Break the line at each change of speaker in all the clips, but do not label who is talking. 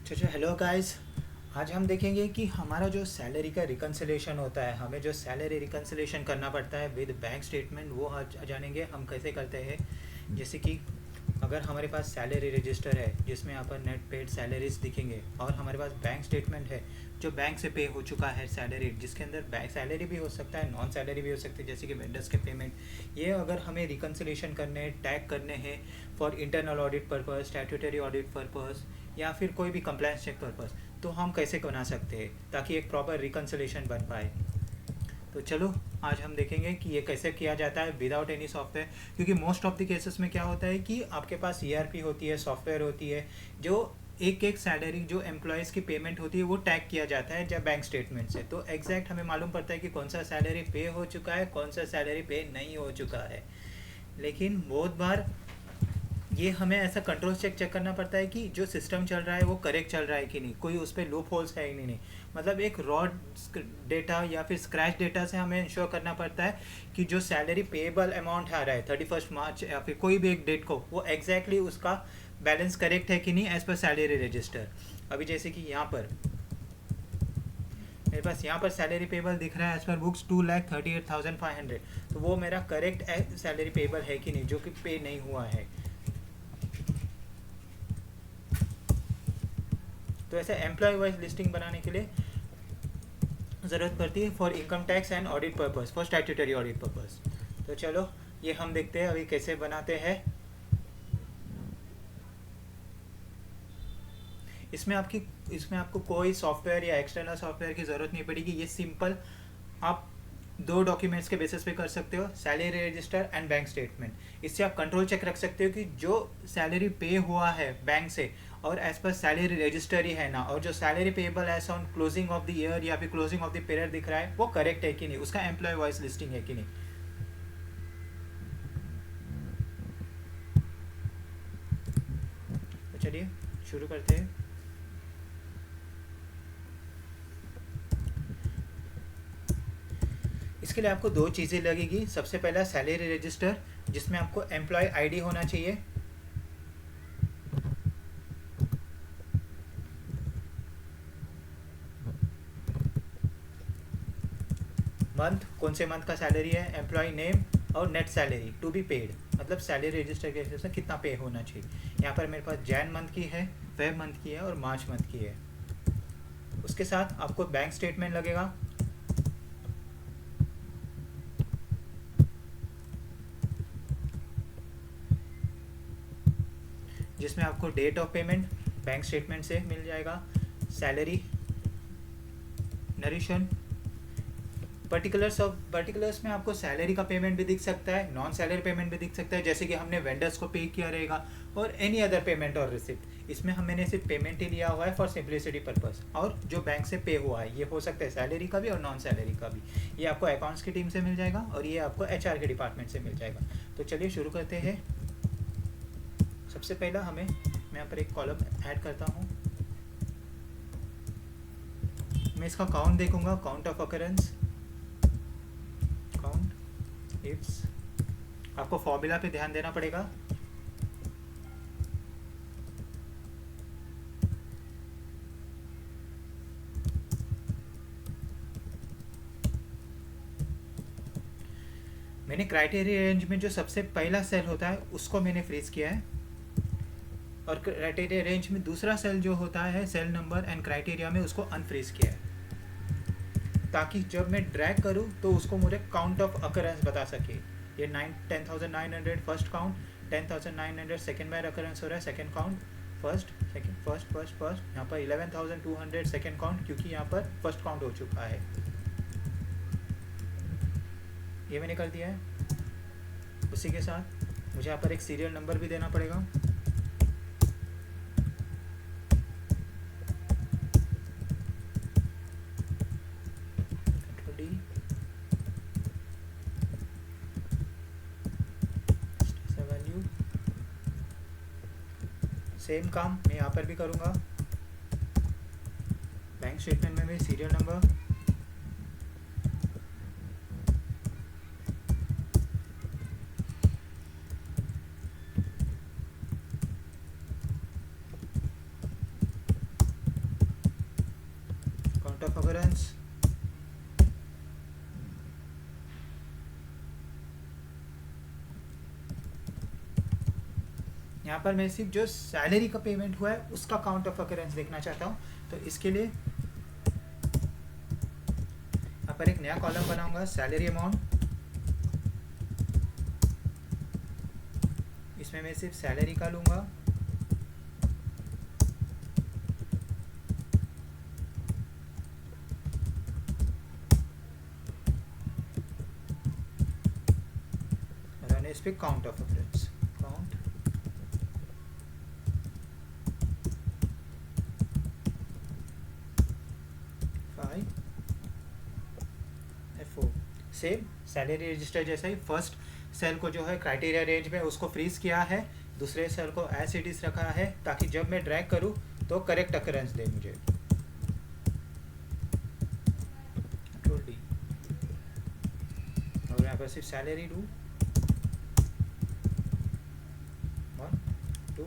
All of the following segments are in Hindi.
अच्छा, हेलो गाइस। आज हम देखेंगे कि हमारा जो सैलरी का रिकन्सिलेशन होता है, हमें जो सैलरी रिकन्सिलेशन करना पड़ता है विद बैंक स्टेटमेंट, वो आज जानेंगे हम कैसे करते हैं। जैसे कि अगर हमारे पास सैलरी रजिस्टर है जिसमें यहाँ पर नेट पेड सैलरीज दिखेंगे, और हमारे पास बैंक स्टेटमेंट है जो बैंक से पे हो चुका है सैलरी, जिसके अंदर बैंक सैलरी भी हो सकता है, नॉन सैलरी भी हो सकती है, जैसे कि वेंडर्स के पेमेंट। ये अगर हमें रिकन्सिलेशन करने, टैग करने हैं for internal audit purpose, statutory audit purpose, या फिर कोई भी कंप्लायंस चेक पर्पस, तो हम कैसे बना सकते हैं ताकि एक प्रॉपर रिकन्सिलेशन बन पाए। तो चलो, आज हम देखेंगे कि ये कैसे किया जाता है विदाउट एनी सॉफ्टवेयर। क्योंकि मोस्ट ऑफ द केसेस में क्या होता है कि आपके पास ईआरपी होती है, सॉफ्टवेयर होती है, जो एक एक सैलरी जो एम्प्लॉयज़ की पेमेंट होती है वो टैग किया जाता है जब बैंक स्टेटमेंट से, तो एग्जैक्ट हमें मालूम पड़ता है कि कौन सा सैलरी पे हो चुका है, कौन सा सैलरी पे नहीं हो चुका है। लेकिन बहुत बार ये हमें ऐसा कंट्रोल चेक करना पड़ता है कि जो सिस्टम चल रहा है वो करेक्ट चल रहा है कि नहीं, कोई उस पर लूप होल्स है ही नहीं। मतलब एक रॉ डेटा या फिर स्क्रैच डेटा से हमें इंश्योर करना पड़ता है कि जो सैलरी पेएबल अमाउंट आ रहा है 31 मार्च या फिर कोई भी एक डेट को, वो एग्जैक्टली उसका बैलेंस करेक्ट है कि नहीं एज पर सैलरी रजिस्टर। अभी जैसे कि यहाँ पर मेरे पास यहाँ पर सैलरी पेबल दिख रहा है एज पर बुक्स 2,38,500, तो वो मेरा करेक्ट सैलरी पेबल है कि नहीं, जो कि पे नहीं हुआ है। तो ऐसे एम्प्लॉय वाइज लिस्टिंग बनाने के लिए ज़रूरत पड़ती है for income tax and audit purpose, for statutory audit purpose. तो चलो, ये हम देखते हैं अभी कैसे बनाते हैं। इसमें आपकी इसमें आपको कोई सॉफ्टवेयर या एक्सटर्नल सॉफ्टवेयर की ज़रूरत नहीं पड़ेगी। ये सिंपल आप दो डॉक्यूमेंट्स के बेसिस पे कर सकते हो, salary register and bank statement. इससे आप कंट्रोल चेक रख सकते हो कि जो सैलरी पे हुआ है बैंक से और एज पर सैलरी रजिस्टर ही है ना, और जो salary payable as on closing of the year या फिर क्लोजिंग ऑफ द पीरियड दिख रहा है वो करेक्ट है कि नहीं, उसका एम्प्लॉय वाइज लिस्टिंग है कि नहीं। तो चलिए शुरू करते हैं। इसके लिए आपको दो चीज़ें लगेगी। सबसे पहला सैलरी रजिस्टर, जिसमें आपको एम्प्लॉय आईडी होना चाहिए। मंथ, कौन से मंथ का सैलरी है, एम्प्लॉय नेम, और net salary to be paid, मतलब सैलरी रजिस्टर के हिसाब से कितना पे होना चाहिए। यहाँ पर मेरे पास जैन मंथ की है, फेब मंथ की है और मार्च मंथ की है। उसके साथ आपको बैंक स्टेटमेंट लगेगा, जिसमें आपको date of payment bank statement से मिल जाएगा, सैलरी नरिशन, पर्टिकुलर्स में आपको सैलरी का पेमेंट भी दिख सकता है, नॉन सैलरी पेमेंट भी दिख सकता है, जैसे कि हमने वेंडर्स को पे किया रहेगा, और एनी अदर पेमेंट और रिसिप्ट। इसमें मैंने सिर्फ पेमेंट ही लिया हुआ है फॉर सिंप्लिसिटी पर्पस, और जो बैंक से पे हुआ है ये हो सकता है सैलरी का भी और नॉन सैलरी का भी। ये आपको अकाउंट्स की टीम से मिल जाएगा और ये आपको एचआर के डिपार्टमेंट से मिल जाएगा। तो चलिए शुरू करते हैं। सबसे पहला मैं यहाँ पर एक कॉलम ऐड करता हूँ। मैं इसका काउंट देखूंगा, count of occurrence, count it's. आपको फॉर्मूला पे ध्यान देना पड़ेगा। मैंने क्राइटेरिया रेंज में जो सबसे पहला सेल होता है उसको मैंने फ्रीज किया है, और क्राइटेरिया रेंज में दूसरा सेल जो होता है सेल नंबर एंड क्राइटेरिया में, उसको अनफ्रीज किया है, ताकि जब मैं ड्रैग करूँ तो उसको मुझे काउंट ऑफ अकरेंस बता सके। ये 10,900 फर्स्ट काउंट, 10,900 सेकेंड बार अकरेंस हो रहा है, second count, first second first first first. यहाँ पर 11,200 सेकेंड काउंट, क्योंकि यहाँ पर फर्स्ट काउंट हो चुका है। ये मैंने कर दिया है। उसी के साथ मुझे यहाँ पर एक सीरियल नंबर भी देना पड़ेगा। डी वैल्यू, सेम काम मैं यहाँ पर भी करूँगा। बैंक स्टेटमेंट में भी serial number, count of occurrence, यहाँ पर मैं सिर्फ जो सैलरी का पेमेंट हुआ है उसका काउंट ऑफ अकरेंस देखना चाहता हूँ। तो इसके लिए यहाँ पर एक नया कॉलम बनाऊंगा, सैलरी अमाउंट। इसमें मैं सिर्फ सैलरी का लूँगा, और इस पे count of occurrence, count F4। Same salary register जैसा ही फर्स्ट सेल को जो है क्राइटेरिया रेंज में उसको फ्रीज किया है, दूसरे सेल को एज इट इज रखा है ताकि जब मैं ड्रैग करूँ तो करेक्ट अकरेंस दे मुझे। कंट्रोल डी, और यहाँ पर सिर्फ सैलरी लूँ, 1 2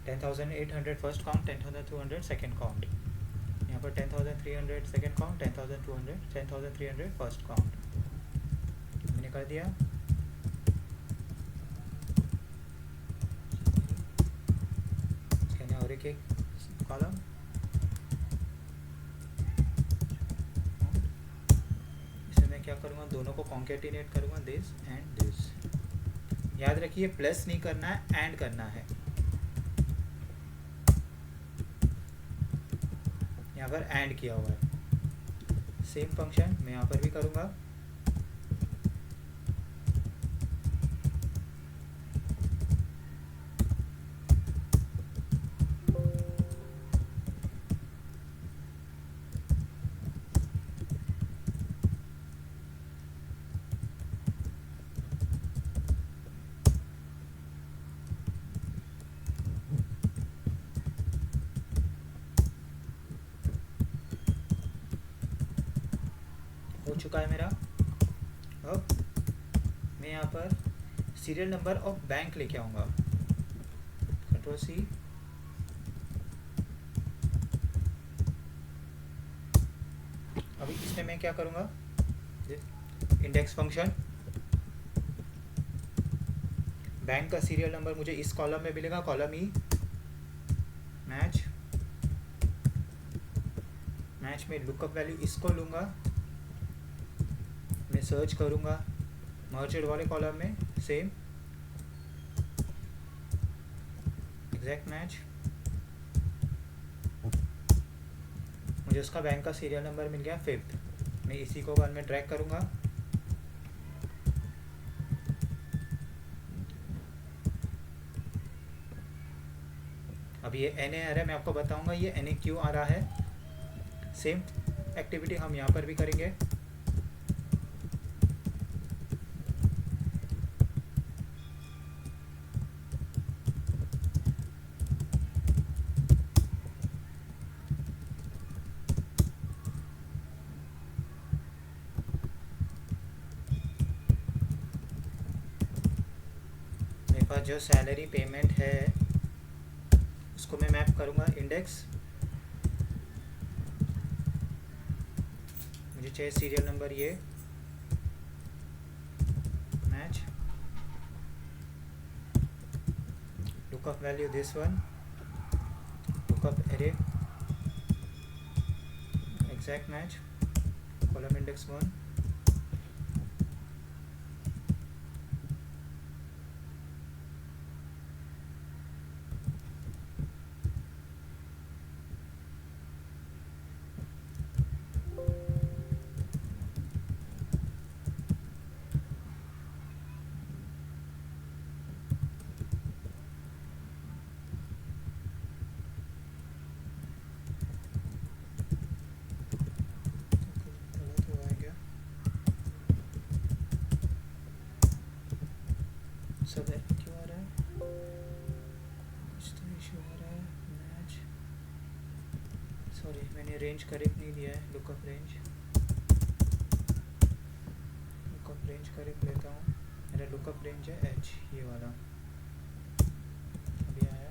10,800 फर्स्ट काउंट, 10,200 सेकेंड काउंट, यहाँ पर 10,300 सेकेंड काउंट, 10,200 10,300 फर्स्ट काउंट मैंने कर दिया। और एक कॉलम, इसमें मैं क्या करूँगा, दोनों को कॉन्केटिनेट करूँगा, दिस एंड दिस। याद रखिए प्लस नहीं करना है, एंड करना है। यहाँ पर एंड किया हुआ है, सेम फंक्शन मैं यहाँ पर भी करूँगा। चुका है मेरा। अब मैं यहाँ पर सीरियल नंबर ऑफ बैंक लेके आऊँगा, कंट्रोल सी। अभी इसमें मैं क्या करूँगा, इंडेक्स फंक्शन, बैंक का सीरियल नंबर मुझे इस कॉलम में मिलेगा, कॉलम ई, मैच में लुकअप वैल्यू इसको लूँगा, मैं सर्च करूँगा मर्जर वाले कॉलम में, सेम एग्जैक्ट मैच, मुझे उसका बैंक का सीरियल नंबर मिल गया 5th। मैं इसी को बाद में ड्रैग करूँगा, अब ये NA आ रहा है, मैं आपको बताऊँगा ये NA क्यों आ रहा है। सेम एक्टिविटी हम यहाँ पर भी करेंगे। जो सैलरी पेमेंट है उसको मैं मैप करूँगा इंडेक्स, मुझे चाहिए सीरियल नंबर ये, match lookup value this one, lookup array, exact match, column index 1, सब क्यों आ रहा है, कुछ तो इशू आ रहा है। मैच, सॉरी मैंने रेंज करेक्ट नहीं दिया है, लुकअप रेंज करेक्ट लेता हूँ, मेरा लुकअप रेंज है H, ये वाला अभी आया।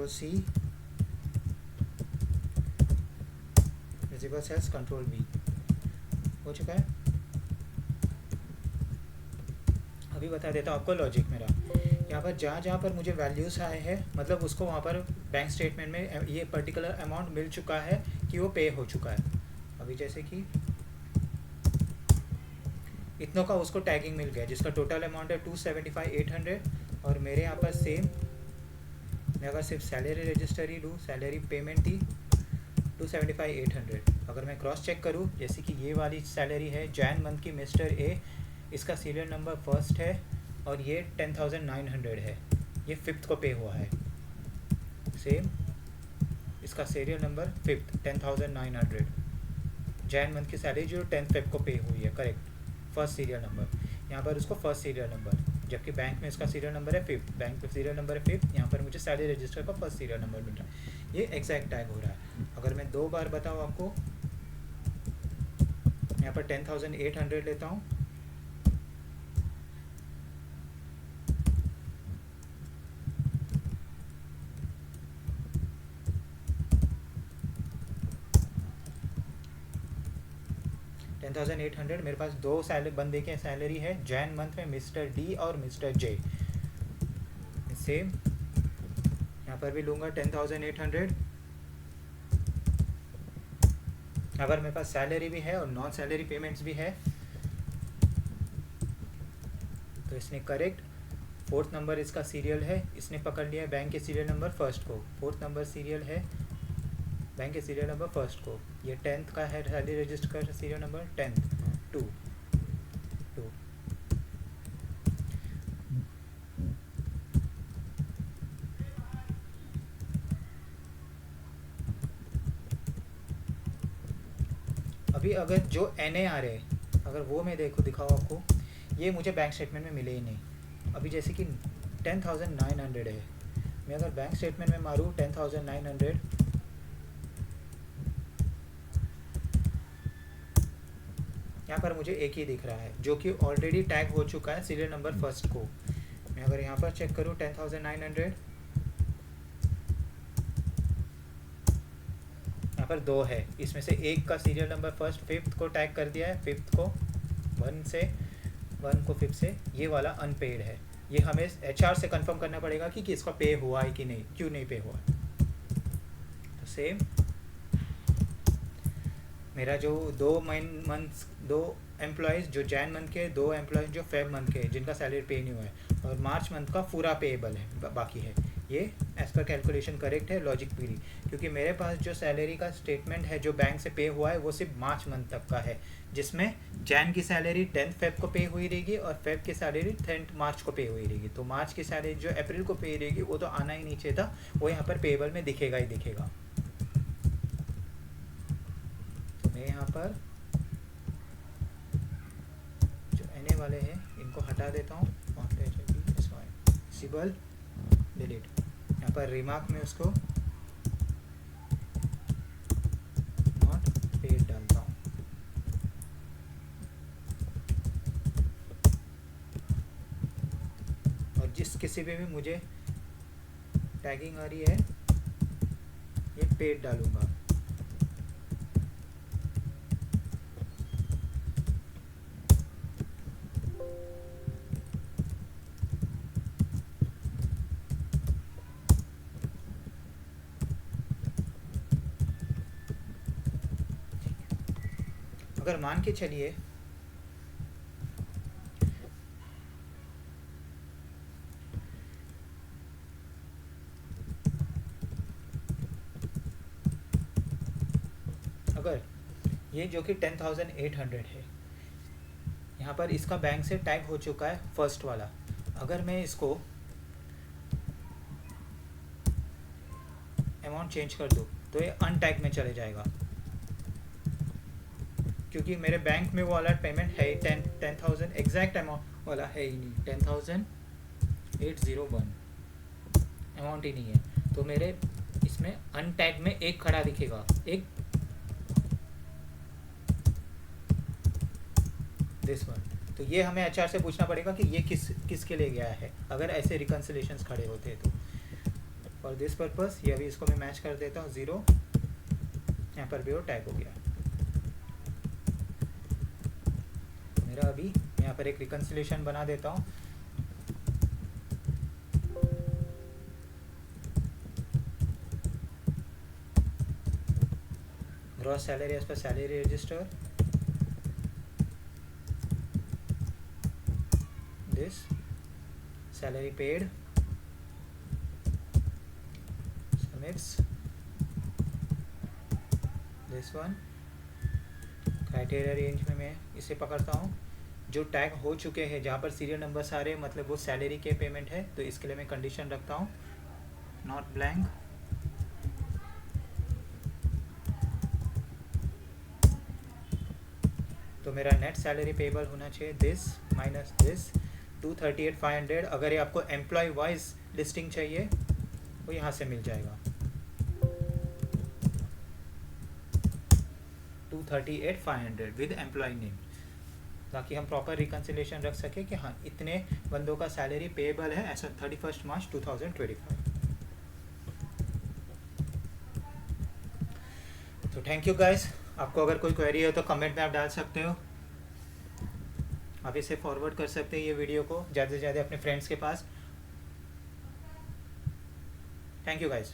Control C, visible cells control V, हो चुका है। अभी बता देता हूँ आपको लॉजिक मेरा। यहाँ पर जहाँ जहाँ पर मुझे वैल्यूज़ आए हैं, मतलब उसको वहाँ पर बैंक स्टेटमेंट में ये पर्टिकुलर अमाउंट मिल चुका है कि वो पे हो चुका है। अभी जैसे कि इतनों का उसको टैगिंग मिल गया, जिसका टोटल अमाउंट है 275,800। और मेरे यहाँ पर सेम, मैं अगर सिर्फ सैलरी रजिस्टर ही लूँ, सैलरी पेमेंट थी 275,800। अगर मैं क्रॉस चेक करूँ, जैसे कि ये वाली सैलरी है जैन मंथ की मिस्टर ए, इसका सीरियल नंबर फर्स्ट है और ये 10,900 है, ये फिफ्थ को पे हुआ है। सेम इसका serial number fifth 10,900, Jain month की सैलरी जो 10 फेब को पे हुई है, करेक्ट, फर्स्ट सीरियल नंबर। यहाँ पर उसको फर्स्ट सीरियल नंबर, जबकि बैंक में इसका सीरियल नंबर है फिफ्थ, बैंक में सीरियल नंबर है फिफ्थ, यहाँ पर मुझे सैलरी रजिस्टर का फर्स्ट सीरियल नंबर मिल रहा है। ये एग्जैक्ट टैग हो रहा है। अगर मैं 2 बार बताऊँ आपको, यहाँ पर 10,800 लेता हूँ, $10,800। मेरे पास 2 बंदे के सैलरी है जैन मंथ में, मिस्टर डी और मिस्टर जे। सेम यहाँ पर भी लूँगा 10,800। अगर मेरे पास सैलरी भी है और नॉन सैलरी पेमेंट्स भी है तो इसने करेक्ट, फोर्थ नंबर इसका सीरियल है, इसने पकड़ लिया है बैंक के सीरियल नंबर फर्स्ट को, फोर्थ नंबर सीरियल है बैंक के सीरियल नंबर फर्स्ट को। ये 10th का है सैलरी रजिस्टर का सीरियल नंबर 10th 2 2। अभी अगर जो NAR है, अगर वो मैं दिखाऊँ आपको, ये मुझे बैंक स्टेटमेंट में मिले ही नहीं। अभी जैसे कि 10,900 है, मैं अगर बैंक स्टेटमेंट में मारूँ 10,900, यहाँ पर मुझे एक ही दिख रहा है जो कि ऑलरेडी टैग हो चुका है सीरियल नंबर फर्स्ट को। मैं अगर यहाँ पर चेक करूँ 10,900, यहाँ पर 2 है, इसमें से एक का सीरियल नंबर फर्स्ट फिफ्थ को टैग कर दिया है, फिफ्थ को 1 को फिफ्थ से, ये वाला अनपेड है। ये हमें HR से कंफर्म करना पड़ेगा कि इसका पे हुआ है कि नहीं, क्यों नहीं पे हुआ है। तो सेम मेरा जो 2 एम्प्लॉयज़ जो जैन मंथ के, 2 एम्प्लॉयज़ जो फेब मंथ के, जिनका सैलरी पे नहीं हुआ है, और मार्च मंथ का पूरा पेएबल है, बाकी है। ये एज़ पर कैलकुलेशन करेक्ट है, लॉजिक पूरी, क्योंकि मेरे पास जो सैलरी का स्टेटमेंट है जो बैंक से पे हुआ है वो सिर्फ मार्च मंथ तक का है, जिसमें जैन की सैलरी 10 फेब को पे हुई रहेगी और फेब की सैलरी 10 मार्च को पे हुई रहेगी। तो मार्च की सैलरी जो अप्रैल को पे रहेगी वो तो आना ही नहीं चाहिए था, वो यहाँ पर पेएबल में दिखेगा ही दिखेगा। तो मैं यहाँ पर जो NA वाले हैं इनको हटा देता हूँ, सिबल डिलीट, यहाँ पर रिमार्क में उसको नॉट पेड डालता हूँ। और जिस किसी पे भी मुझे टैगिंग आ रही है ये पेड डालूँगा। अगर मान के चलिए अगर ये जो कि 10,800 है, यहाँ पर इसका बैंक से टैग हो चुका है फर्स्ट वाला, अगर मैं इसको अमाउंट चेंज कर दूँ तो ये अनटैग में चले जाएगा, क्योंकि मेरे बैंक में वो वाला पेमेंट है 10,000 एग्जैक्ट अमाउंट वाला है ही नहीं, 10,801 अमाउंट ही नहीं है। तो मेरे इसमें अनटैग में एक खड़ा दिखेगा, एक दिस वन। तो ये हमें HR से पूछना पड़ेगा कि ये किसके लिए गया है, अगर ऐसे रिकन्सिलेशंस खड़े होते हैं तो। फॉर दिस पर्पस ये अभी इसको मैं मैच कर देता हूँ 0, यहाँ पर भी वो टैग हो गया मेरा। अभी यहाँ पर एक रिकन्सिलेशन बना देता हूँ। Gross salary as per salary register, this salary paid submits this one. Criteria range में मैं इसे पकड़ता हूँ। जो टैग हो चुके हैं जहाँ पर सीरियल नंबर्स आ रहे हैं मतलब वो सैलरी के पेमेंट है, तो इसके लिए मैं कंडीशन रखता हूँ नॉट ब्लैंक। तो मेरा नेट सैलरी पेबल होना चाहिए दिस माइनस दिस 238,500। अगर ये आपको एम्प्लॉय वाइज लिस्टिंग चाहिए वो यहाँ से मिल जाएगा 238,500 विद एम्प्लॉय नेम, ताकि हम प्रॉपर रिकन्सिलेशन रख सके कि हाँ इतने बंदों का सैलरी पेबल है एज ऑन 31 मार्च 2025। तो थैंक यू गाइस। आपको अगर कोई क्वेरी हो तो कमेंट में आप डाल सकते हो। आप इसे फॉरवर्ड कर सकते हैं ये वीडियो को ज़्यादा से ज़्यादा अपने फ्रेंड्स के पास। Thank you guys.